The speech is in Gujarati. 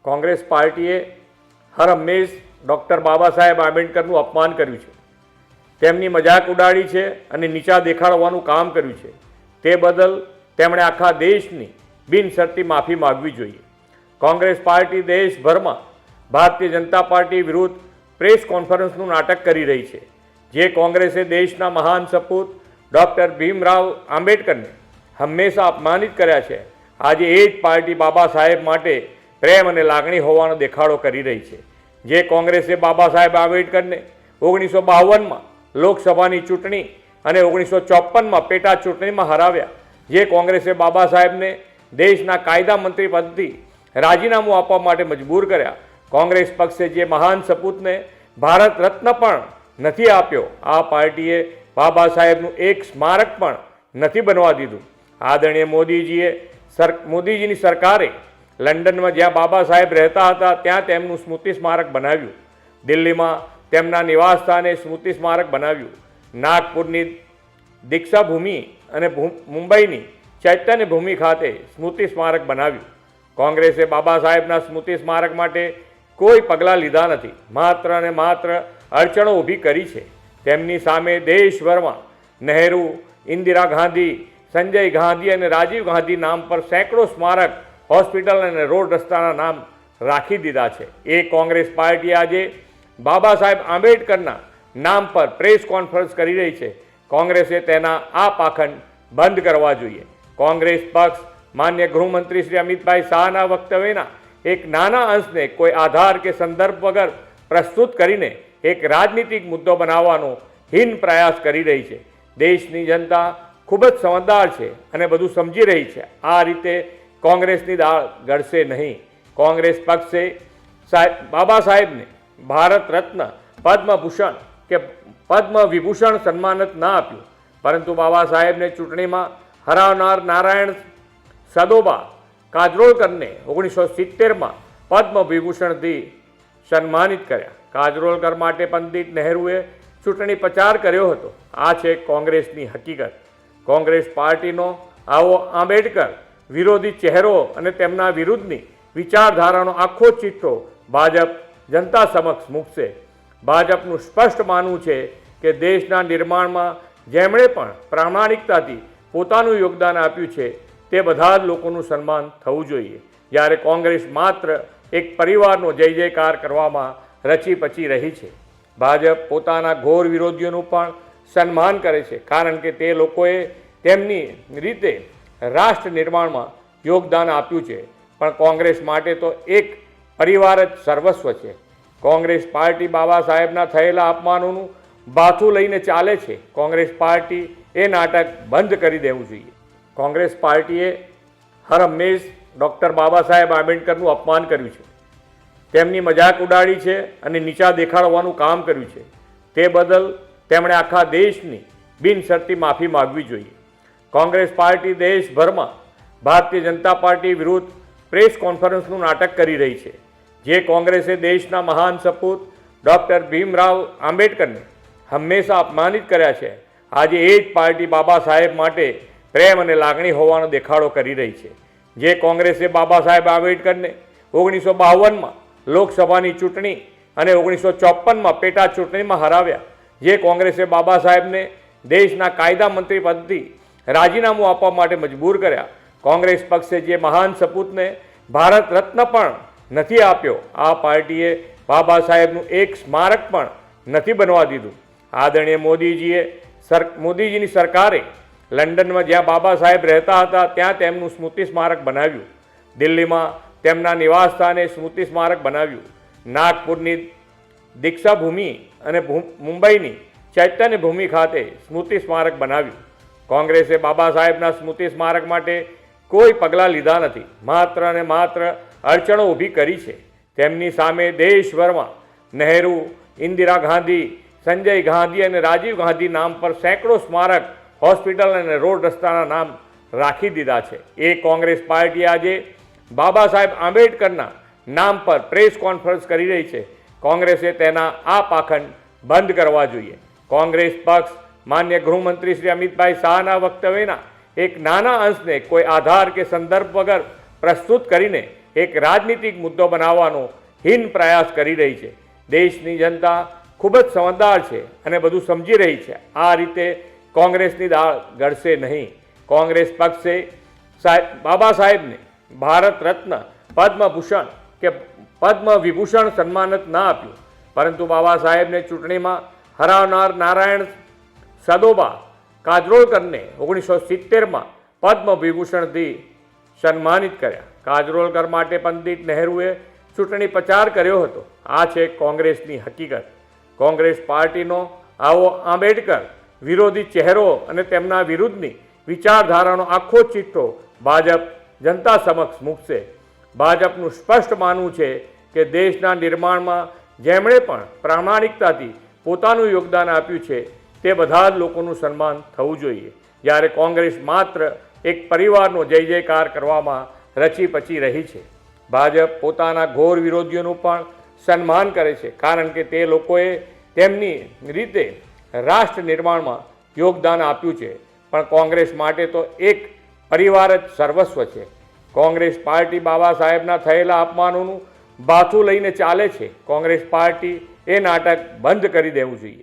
કોંગ્રેસ પાર્ટીએ હર હંમેશ ડૉક્ટર બાબા સાહેબ આંબેડકરનું અપમાન કર્યું છે, તેમની મજાક ઉડાડી છે અને નીચા દેખાડવાનું કામ કર્યું છે. તે બદલ તેમણે આખા દેશની બિનશરતી માફી માગવી જોઈએ. કોંગ્રેસ પાર્ટી દેશભરમાં ભારતીય જનતા પાર્ટી વિરુદ્ધ પ્રેસ કોન્ફરન્સનું નાટક કરી રહી છે. જે કોંગ્રેસે દેશના મહાન સપૂત ડૉક્ટર ભીમરાવ આંબેડકરને હંમેશા અપમાનિત કર્યા છે, આજે એ જ પાર્ટી બાબા સાહેબ માટે પ્રેમ અને લાગણી હોવાનો દેખાડો કરી રહી છે. જે કોંગ્રેસે બાબા સાહેબ આંબેડકરને 1952માં લોકસભાની ચૂંટણી અને 1954માં પેટા ચૂંટણીમાં હરાવ્યા, જે કોંગ્રેસે બાબા સાહેબને દેશના કાયદા મંત્રી પદથી રાજીનામું આપવા માટે મજબૂર કર્યા, કોંગ્રેસ પક્ષે જે મહાન સપૂતને ભારત રત્ન પણ નથી આપ્યો, આ પાર્ટીએ બાબા સાહેબનું એક સ્મારક પણ નથી બનવા દીધું. આદરણીય મોદીજીની સરકારે લંડનમાં જ્યાં બાબા સાહેબ રહેતા હતા ત્યાં તેમનું સ્મૃતિ સ્મારક બનાવ્યું, દિલ્હીમાં તેમના નિવાસ સ્થાને સ્મૃતિ સ્મારક બનાવ્યું, નાગપુરની દીક્ષા ભૂમિ અને મુંબઈની ચૈતન્ય ભૂમિ ખાતે સ્મૃતિ સ્મારક બનાવ્યું. કોંગ્રેસે બાબા સાહેબના સ્મૃતિ સ્મારક માટે કોઈ પગલાં લીધા નથી, માત્ર અને માત્ર અડચણો ઊભી કરી છે. તેમની સામે દેશભરમાં નહેરુ, ઇન્દિરા ગાંધી, સંજય ગાંધી અને રાજીવ ગાંધી નામ પર સેંકડો સ્મારક, હોસ્પિટલ અને રોડ રસ્તાના નામ રાખી દીધા છે. એ કોંગ્રેસ પાર્ટી આજે બાબા સાહેબ આંબેડકરના નામ પર પ્રેસ કોન્ફરન્સ કરી રહી છે. કોંગ્રેસે તેના આ પાખંડ બંધ કરવા જોઈએ. કોંગ્રેસ પક્ષ માન્ય ગૃહમંત્રી શ્રી અમિતભાઈ શાહના વક્તવ્યના એક નાના અંશને કોઈ આધાર કે સંદર્ભ વગર પ્રસ્તુત કરીને એક રાજનીતિક મુદ્દો બનાવવાનો હીન પ્રયાસ કરી રહી છે. દેશની જનતા ખૂબ જ સમજદાર છે અને બધું સમજી રહી છે. આ રીતે કોંગ્રેસની દાળ ગળશે નહીં. કોંગ્રેસ પક્ષે બાબા સાહેબને ભારત રત્ન, પદ્મભૂષણ કે પદ્મ વિભૂષણ સન્માન જ ના આપ્યું, પરંતુ બાબા સાહેબને ચૂંટણીમાં હરાવનાર નારાયણ સદોબા કાજરોલકરને 1970માં પદ્મ વિભૂષણથી સન્માનિત કર્યા. કાજરોલકર માટે પંડિત નહેરુએ ચૂંટણી પ્રચાર કર્યો હતો. આ છે કોંગ્રેસની હકીકત. કોંગ્રેસ પાર્ટીનો આવો આંબેડકર વિરોધી ચહેરો અને તેમના વિરુદ્ધની વિચારધારાનો આખો ચિઠ્ઠો ભાજપ જનતા સમક્ષ મૂકશે. ભાજપનું સ્પષ્ટ માનવું છે કે દેશના નિર્માણમાં જેમણે પણ પ્રામાણિકતાથી પોતાનું યોગદાન આપ્યું છે તે બધા જ લોકોનું સન્માન થવું જોઈએ, જ્યારે કોંગ્રેસ માત્ર એક પરિવારનો જય જયકાર કરવામાં રચી પચી રહી છે. ભાજપ પોતાના ઘોર વિરોધીઓનું પણ સન્માન કરે છે, કારણ કે તે લોકોએ તેમની રીતે રાષ્ટ્ર નિર્માણમાં યોગદાન આપ્યું છે. પણ કોંગ્રેસ માટે તો એક પરિવાર જ સર્વસ્વ છે. કોંગ્રેસ પાર્ટી બાબા સાહેબના થયેલા અપમાનોનું બાથું લઈને ચાલે છે. કોંગ્રેસ પાર્ટી એ નાટક બંધ કરી દેવું જોઈએ. કોંગ્રેસ પાર્ટીએ હર હંમેશ ડૉક્ટર બાબા સાહેબ આંબેડકરનું અપમાન કર્યું છે, તેમની મજાક ઉડાડી છે અને નીચા દેખાડવાનું કામ કર્યું છે. તે બદલ તેમણે આખા દેશની બિનશરતી માફી માગવી જોઈએ. કોંગ્રેસ પાર્ટી દેશભરમાં ભારતીય જનતા પાર્ટી વિરુદ્ધ પ્રેસ કોન્ફરન્સનું નાટક કરી રહી છે. જે કોંગ્રેસે દેશના મહાન સપૂત ડૉક્ટર ભીમરાવ આંબેડકરને હંમેશા અપમાનિત કર્યા છે, આજે એ જ પાર્ટી બાબા સાહેબ માટે પ્રેમ અને લાગણી હોવાનો દેખાડો કરી રહી છે. જે કોંગ્રેસે બાબા સાહેબ આંબેડકરને 1952માં લોકસભાની ચૂંટણી અને 1954માં પેટા ચૂંટણીમાં હરાવ્યા, જે કોંગ્રેસે બાબા સાહેબને દેશના કાયદા મંત્રી પદથી રાજીનામું આપવા માટે મજબૂર કર્યા, કોંગ્રેસ પક્ષે જે મહાન સપૂતને ભારત રત્ન પણ નથી આપ્યો, આ પાર્ટીએ બાબા સાહેબનું એક સ્મારક પણ નથી બનવા દીધું. આદરણીય મોદીજીની સરકારે લંડનમાં જ્યાં બાબા સાહેબ રહેતા હતા ત્યાં તેમનું સ્મૃતિ સ્મારક બનાવ્યું, દિલ્હીમાં તેમના નિવાસ સ્થાને સ્મૃતિ સ્મારક બનાવ્યું, નાગપુરની દીક્ષા ભૂમિ અને મુંબઈની ચૈતન્ય ભૂમિ ખાતે સ્મૃતિ સ્મારક બનાવ્યું. કોંગ્રેસે બાબા સાહેબના સ્મૃતિ સ્મારક માટે કોઈ પગલાં લીધા નથી, માત્ર અને માત્ર અડચણો ઊભી કરી છે. તેમની સામે દેશભરમાં નહેરુ, ઇન્દિરા ગાંધી, સંજય ગાંધી અને રાજીવ ગાંધી નામ પર સેંકડો સ્મારક, હોસ્પિટલ અને રોડ રસ્તાના નામ રાખી દીધા છે. એ કોંગ્રેસ પાર્ટી આજે બાબા સાહેબ આંબેડકરના નામ પર પ્રેસ કોન્ફરન્સ કરી રહી છે. કોંગ્રેસે તેના આ પાખંડ બંધ કરવા જોઈએ. કોંગ્રેસ પક્ષ માન્ય ગૃહમંત્રી શ્રી અમિતભાઈ શાહના વક્તવ્યના એક નાના અંશને કોઈ આધાર કે સંદર્ભ વગર પ્રસ્તુત કરીને એક રાજનીતિક મુદ્દો બનાવવાનો હીન પ્રયાસ કરી રહી છે. દેશની જનતા ખૂબ જ સમજદાર છે અને બધું સમજી રહી છે. આ રીતે કોંગ્રેસની દાળ ગળશે નહીં. કોંગ્રેસ પક્ષે બાબા સાહેબને ભારત રત્ન, પદ્મભૂષણ કે પદ્મ વિભૂષણ સન્માન જ ના આપ્યું, પરંતુ બાબા સાહેબને ચૂંટણીમાં હરાવનાર નારાયણ સદોબા કાજરોલકરને 1970માં પદ્મ વિભૂષણથી સન્માનિત કર્યા. કાજરોલકર માટે પંડિત નહેરુએ ચૂંટણી પ્રચાર કર્યો હતો. આ છે કોંગ્રેસની હકીકત. કોંગ્રેસ પાર્ટીનો આવો આંબેડકર વિરોધી ચહેરો અને તેમના વિરુદ્ધની વિચારધારાનો આખો ચિઠ્ઠો ભાજપ જનતા સમક્ષ મૂકશે. ભાજપનું સ્પષ્ટ માનવું છે કે દેશના નિર્માણમાં જેમણે પણ પ્રામાણિકતાથી પોતાનું યોગદાન આપ્યું છે તે બધા જ લોકોનું સન્માન થવું જોઈએ. જ્યારે કોંગ્રેસ માત્ર એક પરિવારનો જય જયકાર કરવામાં રચી પચી રહી છે. ભાજપ પોતાના ઘોર વિરોધીઓનું પણ સન્માન કરે છે, કારણ કે તે લોકોએ તેમની રીતે રાષ્ટ્ર નિર્માણમાં યોગદાન આપ્યું છે. પણ કોંગ્રેસ માટે તો એક પરિવાર જ સર્વસ્વ છે. કોંગ્રેસ પાર્ટી બાબા સાહેબના થયેલા અપમાનોનું બાથું લઈને ચાલે છે. કોંગ્રેસ પાર્ટી એ નાટક બંધ કરી દેવું જોઈએ.